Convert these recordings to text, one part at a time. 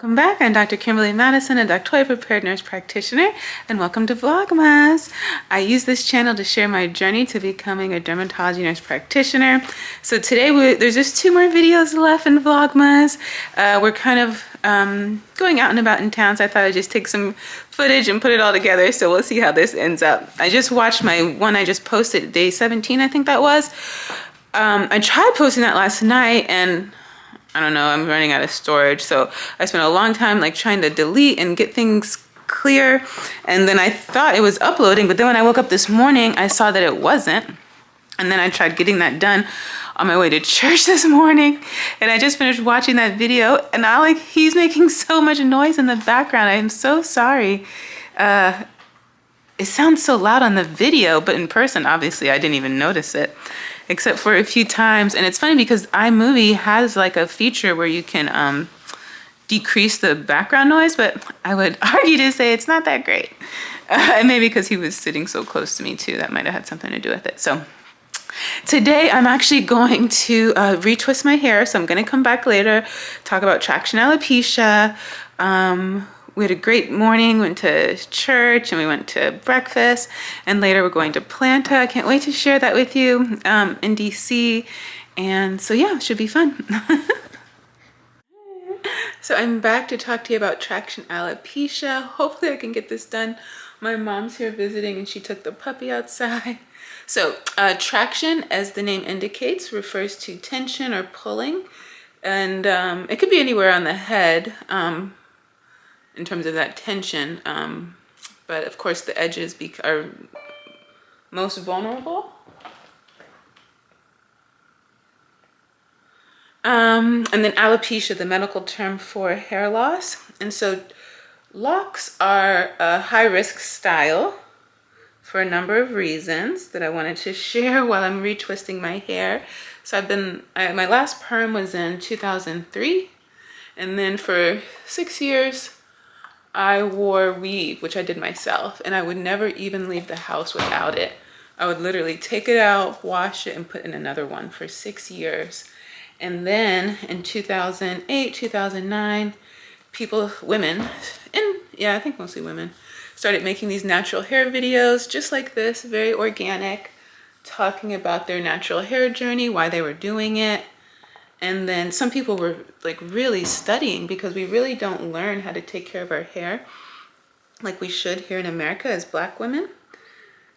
Welcome back. I'm Dr. Kimberly Madison, a doctoral prepared nurse practitioner, and welcome to Vlogmas. I use this channel to share my journey to becoming a dermatology nurse practitioner. So today there's just 2 more videos left in Vlogmas. We're kind of going out and about in town, so I thought I'd just take some footage and put it all together. So we'll see how this ends up. I just watched my one I just posted, day 17, I think that was. I tried posting that last night and I don't know, I'm running out of storage. So I spent a long time like trying to delete and get things clear. And then I thought it was uploading, but then when I woke up this morning, I saw that it wasn't. And then I tried getting that done on my way to church this morning. And I just finished watching that video and he's making so much noise in the background. I am so sorry. It sounds so loud on the video, but in person, obviously, I didn't even notice it, except for a few times. And it's funny because iMovie has like a feature where you can decrease the background noise, but I would argue to say it's not that great. And maybe because he was sitting so close to me too, that might have had something to do with it. So today I'm actually going to retwist my hair. So I'm going to come back later, talk about traction alopecia. We had a great morning, went to church and we went to breakfast, and later we're going to Planta. I can't wait to share that with you in DC. And so yeah, it should be fun. So I'm back to talk to you about traction alopecia. Hopefully I can get this done. My mom's here visiting and she took the puppy outside. So traction, as the name indicates, refers to tension or pulling. And it could be anywhere on the head. In terms of that tension, but of course the edges are most vulnerable. And then alopecia, the medical term for hair loss. And so locks are a high-risk style for a number of reasons that I wanted to share while I'm retwisting my hair. So my last perm was in 2003, and then for 6 years, I wore weave, which I did myself, and I would never even leave the house without it. I would literally take it out, wash it, and put in another one for 6 years. And then in 2008, 2009, women, and yeah, I think mostly women, started making these natural hair videos just like this, very organic, talking about their natural hair journey, why they were doing it. And then some people were like really studying, because we really don't learn how to take care of our hair like we should here in America as Black women,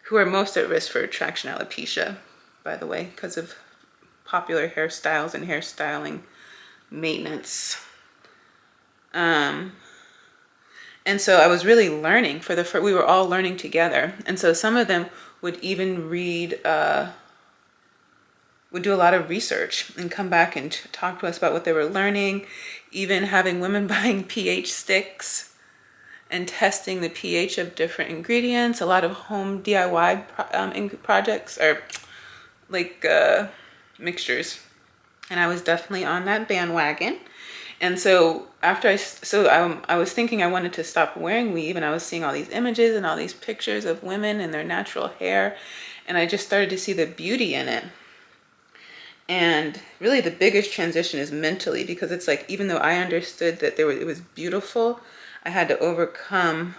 who are most at risk for traction alopecia, by the way, because of popular hairstyles and hairstyling maintenance. And so I was really learning we were all learning together. And so some of them would even would do a lot of research and come back and talk to us about what they were learning, even having women buying pH sticks and testing the pH of different ingredients, a lot of home DIY projects or like mixtures. And I was definitely on that bandwagon. And so I was thinking I wanted to stop wearing weave, and I was seeing all these images and all these pictures of women and their natural hair, and I just started to see the beauty in it. And really the biggest transition is mentally, because it's like, even though I understood that it was beautiful, I had to overcome,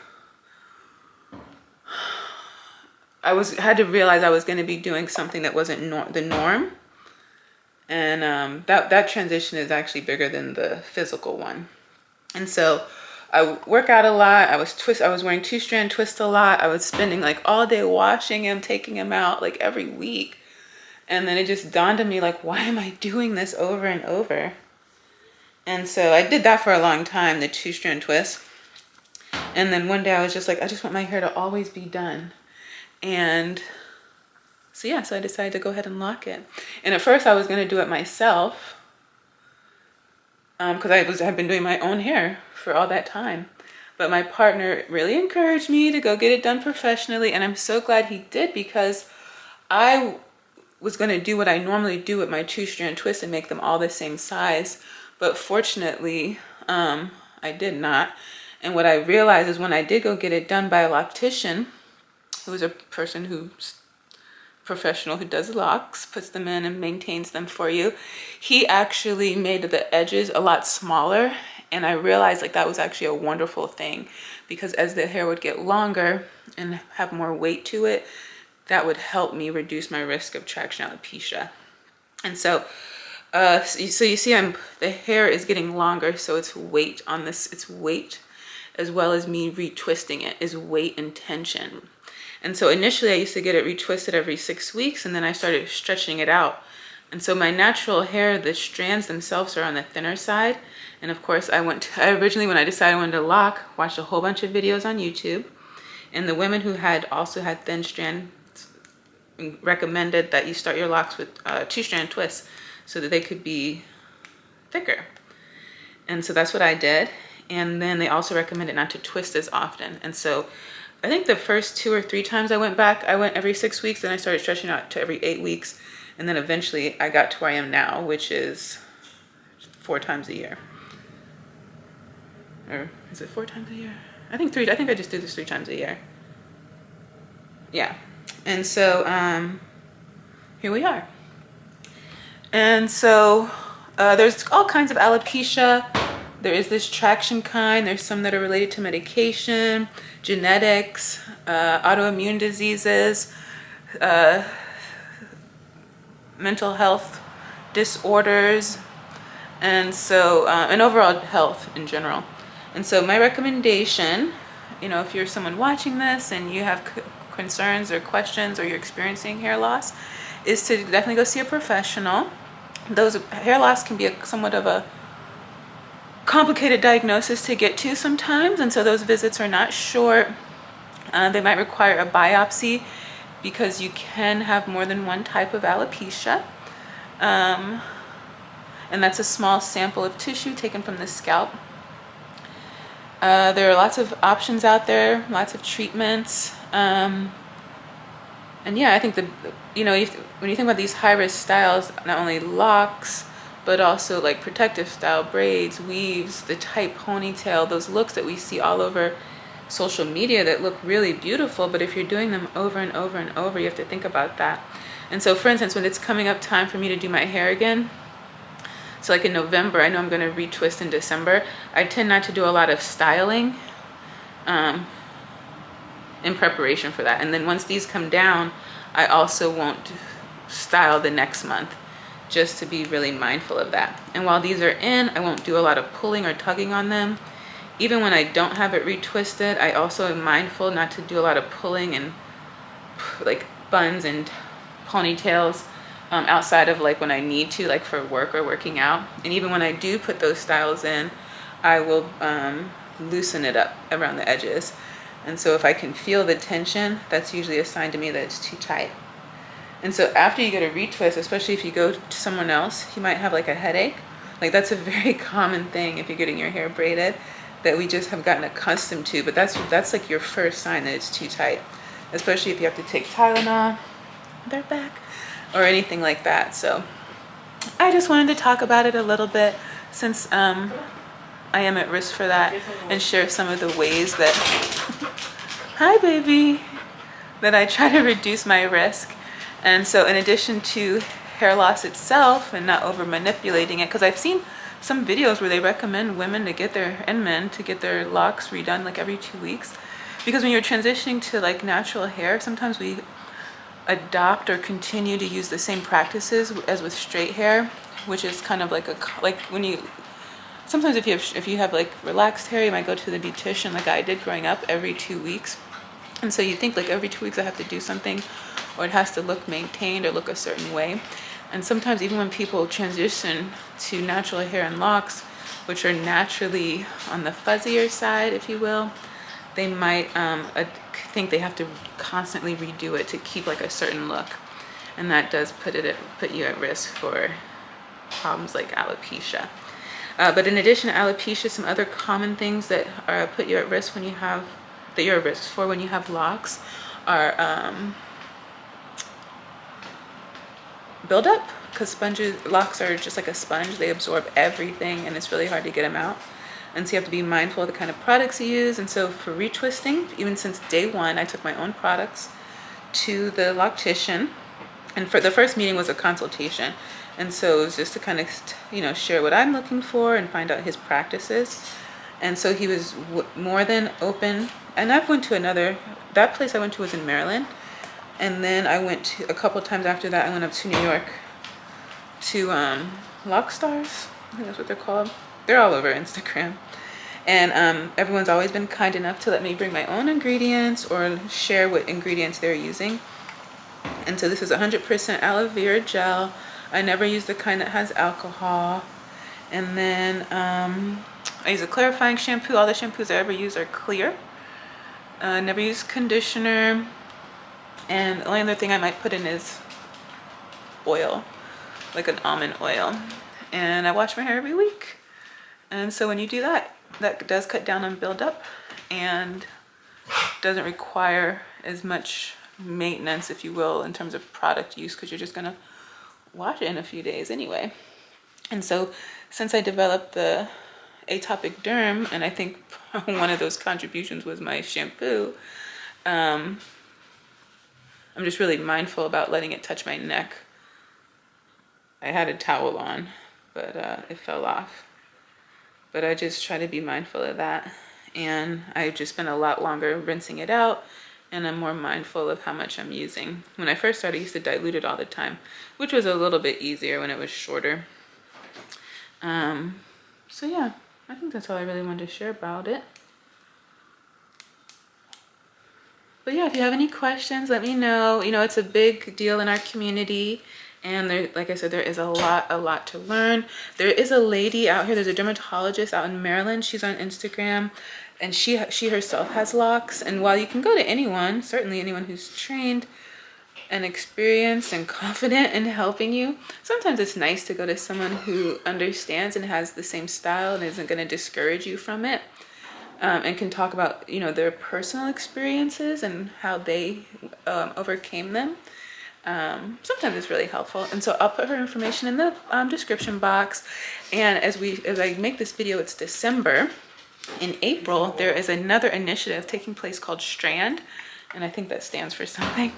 had to realize I was going to be doing something that wasn't the norm. And that transition is actually bigger than the physical one. And so I work out a lot. I was wearing 2-strand twists a lot. I was spending like all day washing him, taking him out like every week. And then it just dawned on me, like, why am I doing this over and over? And so I did that for a long time, the 2-strand twist. And then one day I was just like, I just want my hair to always be done. And so yeah, so I decided to go ahead and lock it. And at first I was going to do it myself, because I've been doing my own hair for all that time. But my partner really encouraged me to go get it done professionally. And I'm so glad he did, because I was going to do what I normally do with my 2-strand twist and make them all the same size. But fortunately, I did not. And what I realized is when I did go get it done by a loctician, who is a professional who does locks, puts them in and maintains them for you, he actually made the edges a lot smaller And I realized like that was actually a wonderful thing, because as the hair would get longer and have more weight to it, that would help me reduce my risk of traction alopecia. And so, so you see, the hair is getting longer, so it's weight on this. It's weight, as well as me retwisting it, is weight and tension. And so initially, I used to get it retwisted every 6 weeks, and then I started stretching it out. And so my natural hair, the strands themselves are on the thinner side. And of course, I originally, when I decided I wanted to lock, watched a whole bunch of videos on YouTube. And the women who had also had thin strands recommended that you start your locks with 2-strand twists so that they could be thicker. And so that's what I did. And then they also recommended not to twist as often. And so I think the first 2 or 3 times I went back, I went every 6 weeks. Then I started stretching out to every 8 weeks. And then eventually I got to where I am now, which is 4 times a year. Or is it 4 times a year? I think 3. I think I just do this 3 times a year. Yeah. And so here we are. And so there's all kinds of alopecia. There is this traction kind. There's some that are related to medication, genetics, autoimmune diseases, mental health disorders, and so and overall health in general. And so my recommendation, you know, if you're someone watching this and you have concerns or questions, or you're experiencing hair loss, is to definitely go see a professional. Those hair loss can be somewhat of a complicated diagnosis to get to sometimes, and so those visits are not short. They might require a biopsy, because you can have more than one type of alopecia. And that's a small sample of tissue taken from the scalp. There are lots of options out there, lots of treatments. And yeah, I think when you think about these high-risk styles, not only locks, but also like protective style braids, weaves, the tight ponytail, those looks that we see all over social media that look really beautiful, but if you're doing them over and over and over, you have to think about that. And so, for instance, when it's coming up time for me to do my hair again, so like in November, I know I'm going to retwist in December, I tend not to do a lot of styling in preparation for that. And then once these come down, I also won't style the next month, just to be really mindful of that. And while these are in, I won't do a lot of pulling or tugging on them. Even when I don't have it retwisted, I also am mindful not to do a lot of pulling and like buns and ponytails outside of like when I need to, like for work or working out. And even when I do put those styles in, I will loosen it up around the edges. And so if I can feel the tension, that's usually a sign to me that it's too tight. And so after you get a retwist, especially if you go to someone else, you might have like a headache. Like that's a very common thing if you're getting your hair braided, that we just have gotten accustomed to. But that's like your first sign that it's too tight, especially if you have to take Tylenol, they're back, or anything like that. So I just wanted to talk about it a little bit, since I am at risk for that, and share some of the ways that, hi baby, that I try to reduce my risk. And so in addition to hair loss itself and not over manipulating it, because I've seen some videos where they recommend women to get their, and men to get their locks redone like every 2 weeks, because when you're transitioning to like natural hair, sometimes we adopt or continue to use the same practices as with straight hair, which is kind of like when you sometimes if you have like relaxed hair, you might go to the beautician like I did growing up every 2 weeks. And so you think like every 2 weeks I have to do something, or it has to look maintained or look a certain way. And sometimes even when people transition to natural hair and locks, which are naturally on the fuzzier side, if you will, they might think they have to constantly redo it to keep like a certain look. And that does put you at risk for problems like alopecia. But in addition to alopecia, some other common things that put you at risk when you have, that you're at risk for when you have locks, are buildup, because locks are just like a sponge. They absorb everything, and it's really hard to get them out. And so you have to be mindful of the kind of products you use. And so for retwisting, even since day one, I took my own products to the loctician. And for the first meeting was a consultation. And so it was just to kind of, you know, share what I'm looking for and find out his practices. And so he was more than open. And I've went to another, that place I went to was in Maryland. And then I went to, a couple times after that, I went up to New York to Locs, I think that's what they're called. They're all over Instagram. And everyone's always been kind enough to let me bring my own ingredients or share what ingredients they're using. And so this is 100% aloe vera gel. I never use the kind that has alcohol. And then I use a clarifying shampoo. All the shampoos I ever use are clear. I never use conditioner. And the only other thing I might put in is oil, like an almond oil. And I wash my hair every week. And so when you do that, that does cut down on buildup and doesn't require as much maintenance, if you will, in terms of product use, because you're just gonna wash it in a few days anyway. And so since I developed the atopic derm, and I think one of those contributions was my shampoo, I'm just really mindful about letting it touch my neck. I had a towel on, but it fell off. But I just try to be mindful of that. And I've just spent a lot longer rinsing it out, and I'm more mindful of how much I'm using. When I first started, I used to dilute it all the time, which was a little bit easier when it was shorter. So yeah, I think that's all I really wanted to share about it. But yeah, if you have any questions, let me know. You know, it's a big deal in our community. And there, like I said, there is a lot to learn. There is a lady out here, there's a dermatologist out in Maryland. She's on Instagram, and she herself has locks. And while you can go to anyone, certainly anyone who's trained and experienced and confident in helping you, sometimes it's nice to go to someone who understands and has the same style and isn't going to discourage you from it. And can talk about, you know, their personal experiences and how they overcame them. Sometimes it's really helpful. And so I'll put her information in the description box. And as I make this video, it's December. In April, there is another initiative taking place called Strand. And I think that stands for something.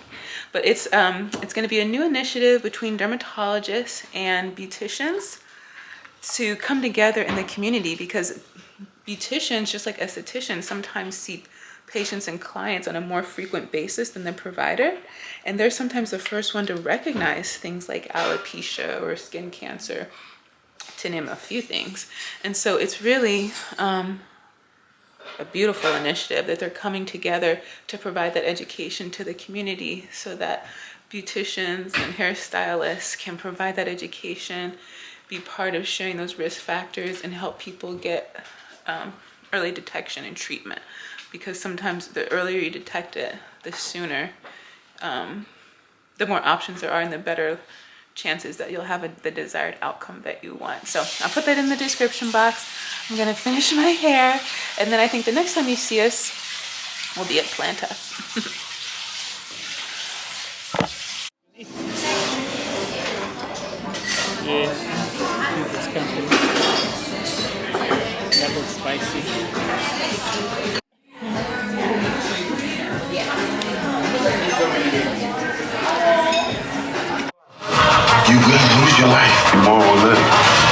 But it's going to be a new initiative between dermatologists and beauticians to come together in the community, because beauticians, just like estheticians, sometimes see patients and clients on a more frequent basis than the provider. And they're sometimes the first one to recognize things like alopecia or skin cancer, to name a few things. And so it's really a beautiful initiative that they're coming together to provide that education to the community, so that beauticians and hairstylists can provide that education, be part of sharing those risk factors, and help people get early detection and treatment. Because sometimes the earlier you detect it, the sooner, the more options there are, and the better chances that you'll have the desired outcome that you want. So I'll put that in the description box. I'm gonna finish my hair, and then I think the next time you see us, we'll be at Planta. Yeah, it's comfy. That looks spicy. You will lose your life. You more or less.